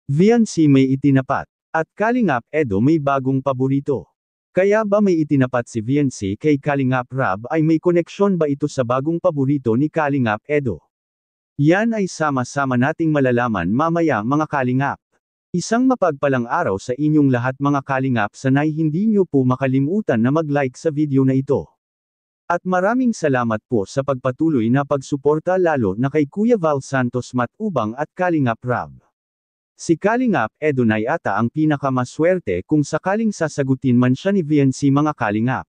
Viancy may itinapat. At Kalingap Edo may bagong paborito. Kaya ba may itinapat si Viancy kay Kalingap Rab ay may koneksyon ba ito sa bagong paborito ni Kalingap Edo? Yan ay sama-sama nating malalaman mamaya mga Kalingap. Isang mapagpalang araw sa inyong lahat mga Kalingap, sanay hindi nyo po makalimutan na mag-like sa video na ito. At maraming salamat po sa pagpatuloy na pagsuporta lalo na kay Kuya Val Santos Matubang at Kalingap Rab. Si Kalingap Edo na yata ang pinakamaswerte kung sakaling sasagutin man siya ni Viancy mga Kalingap.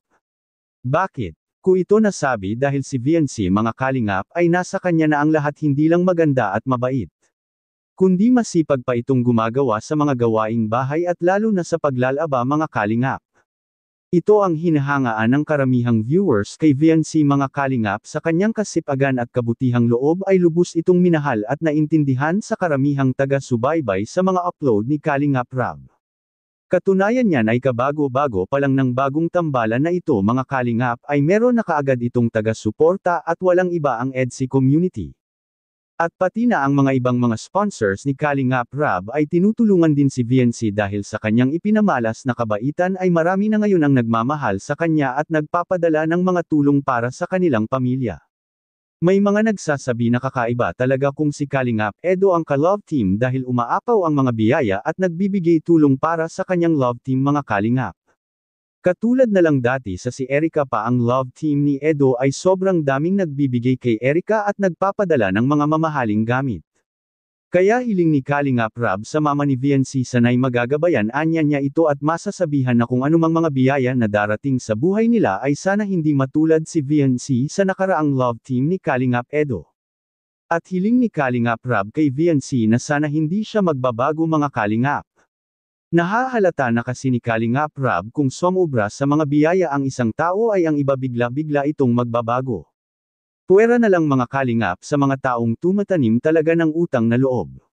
Bakit? Ko ito nasabi dahil si Viancy mga Kalingap ay nasa kanya na ang lahat, hindi lang maganda at mabait, kundi masipag pa itong gumagawa sa mga gawaing bahay at lalo na sa paglalaba mga Kalingap. Ito ang hinahangaan ng karamihang viewers kay Viancy mga Kalingap. Sa kanyang kasipagan at kabutihang loob ay lubos itong minahal at naintindihan sa karamihang taga-subaybay sa mga upload ni Kalingap Rab. Katunayan niyan ay kabago-bago pa lang ng bagong tambalan na ito mga Kalingap ay meron na kaagad itong taga-suporta at walang iba ang EDSI community. At pati na ang mga ibang mga sponsors ni Kalingap Rab ay tinutulungan din si Viancy dahil sa kanyang ipinamalas na kabaitan ay marami na ngayon ang nagmamahal sa kanya at nagpapadala ng mga tulong para sa kanilang pamilya. May mga nagsasabi na kakaiba talaga kung si Kalingap Edo ang ka-love team dahil umaapaw ang mga biyaya at nagbibigay tulong para sa kanyang love team mga Kalingap. Katulad na lang dati sa si Erica pa, ang love team ni Edo ay sobrang daming nagbibigay kay Erica at nagpapadala ng mga mamahaling gamit. Kaya hiling ni Kalingap Rab sa mama ni Viancy sanay magagabayan anya niya ito at masasabihan na kung anumang mga biyaya na darating sa buhay nila ay sana hindi matulad si Viancy sa nakaraang love team ni Kalingap Edo. At hiling ni Kalingap Rab kay Viancy na sana hindi siya magbabago mga Kalingap. Nahahalata na kasi ni Kalingap Rab kung sumobra sa mga biyaya ang isang tao ay ang iba bigla-bigla itong magbabago. Puwera na lang mga Kalingap sa mga taong tumatanim talaga ng utang na loob.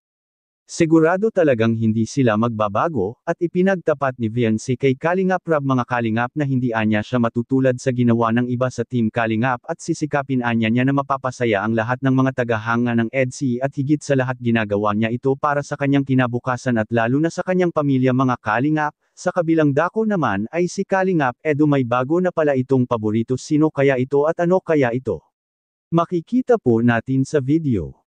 Sigurado talagang hindi sila magbabago, at ipinagtapat ni Viancy kay Kalingap Rab mga Kalingap na hindi anya siya matutulad sa ginawa ng iba sa Team Kalingap at sisikapin anya niya na mapapasaya ang lahat ng mga tagahanga ng EDSI at higit sa lahat ginagawa niya ito para sa kanyang kinabukasan at lalo na sa kanyang pamilya mga Kalingap. Sa kabilang dako naman ay si Kalingap Edo may bago na pala itong paborito. Sino kaya ito at ano kaya ito? Makikita po natin sa video.